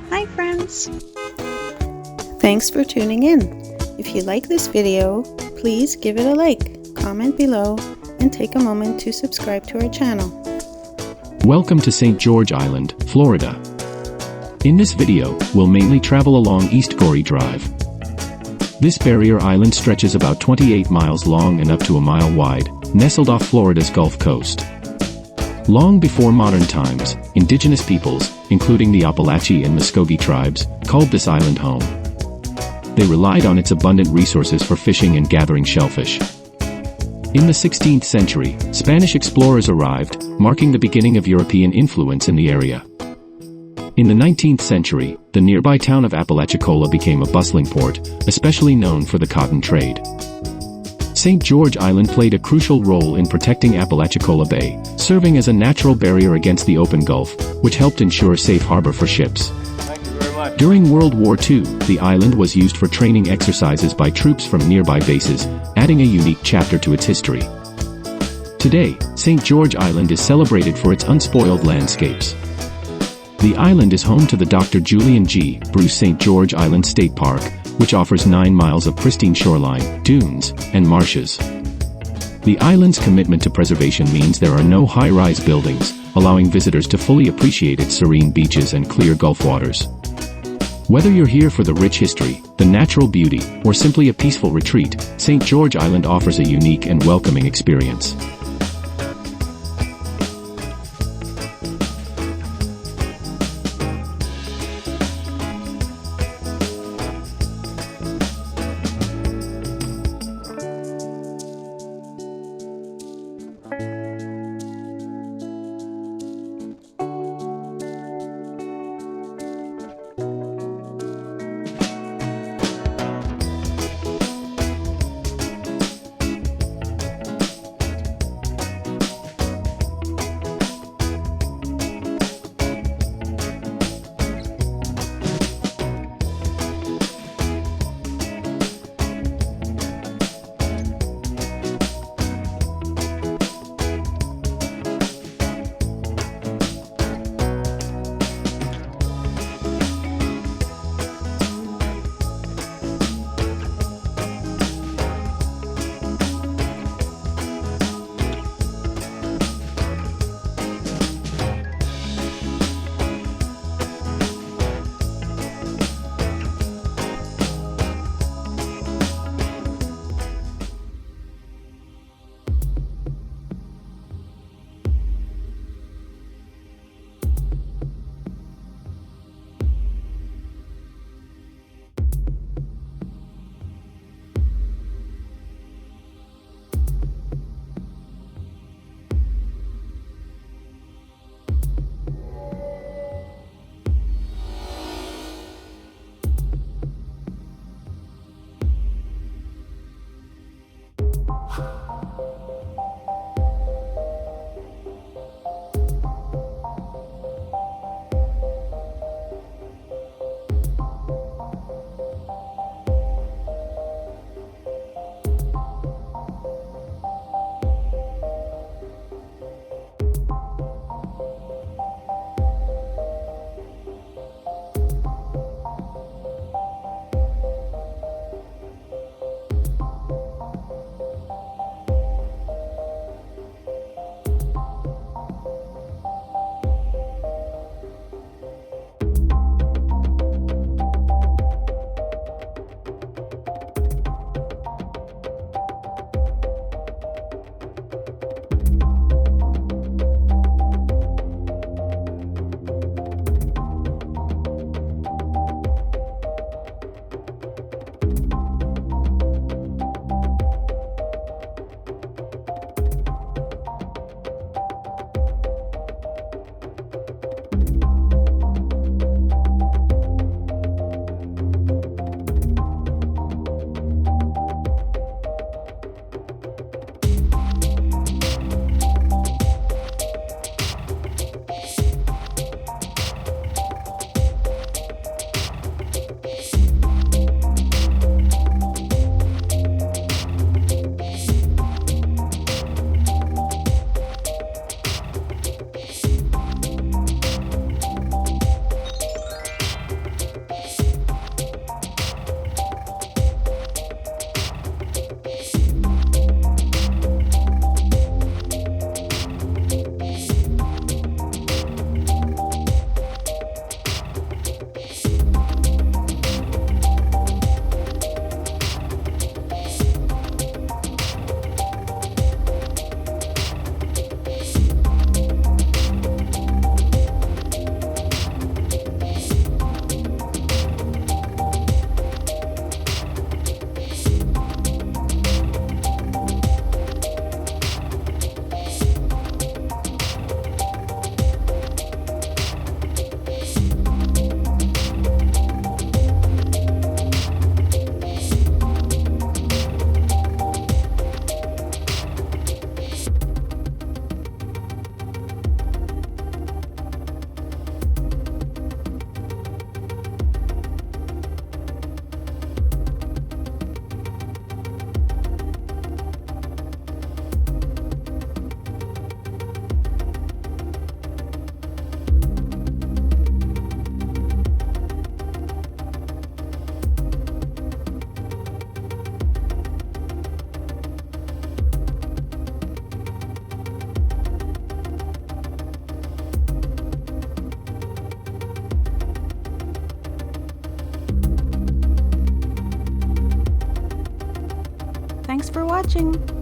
Hi friends! Thanks for tuning in. If you like this video, please give it a like, comment below, and take a moment to subscribe to our channel. Welcome to St. George Island, Florida. In this video, we'll mainly travel along East Goree Drive. This barrier island stretches about 28 miles long and up to a mile wide, nestled off Florida's Gulf Coast. Long before modern times, indigenous peoples, including the Apalachee and Muskogee tribes, called this island home. They relied on its abundant resources for fishing and gathering shellfish. In the 16th century, Spanish explorers arrived, marking the beginning of European influence in the area. In the 19th century, the nearby town of Apalachicola became a bustling port, especially known for the cotton trade. St. George Island played a crucial role in protecting Apalachicola Bay, serving as a natural barrier against the open Gulf, which helped ensure safe harbor for ships. Thank you very much. During World War II, the island was used for training exercises by troops from nearby bases, adding a unique chapter to its history. Today, St. George Island is celebrated for its unspoiled landscapes. The island is home to the Dr. Julian G. Bruce St. George Island State Park, which offers 9 miles of pristine shoreline, dunes, and marshes. The island's commitment to preservation means there are no high-rise buildings, allowing visitors to fully appreciate its serene beaches and clear Gulf waters. Whether you're here for the rich history, the natural beauty, or simply a peaceful retreat, St. George Island offers a unique and welcoming experience. Thanks for watching!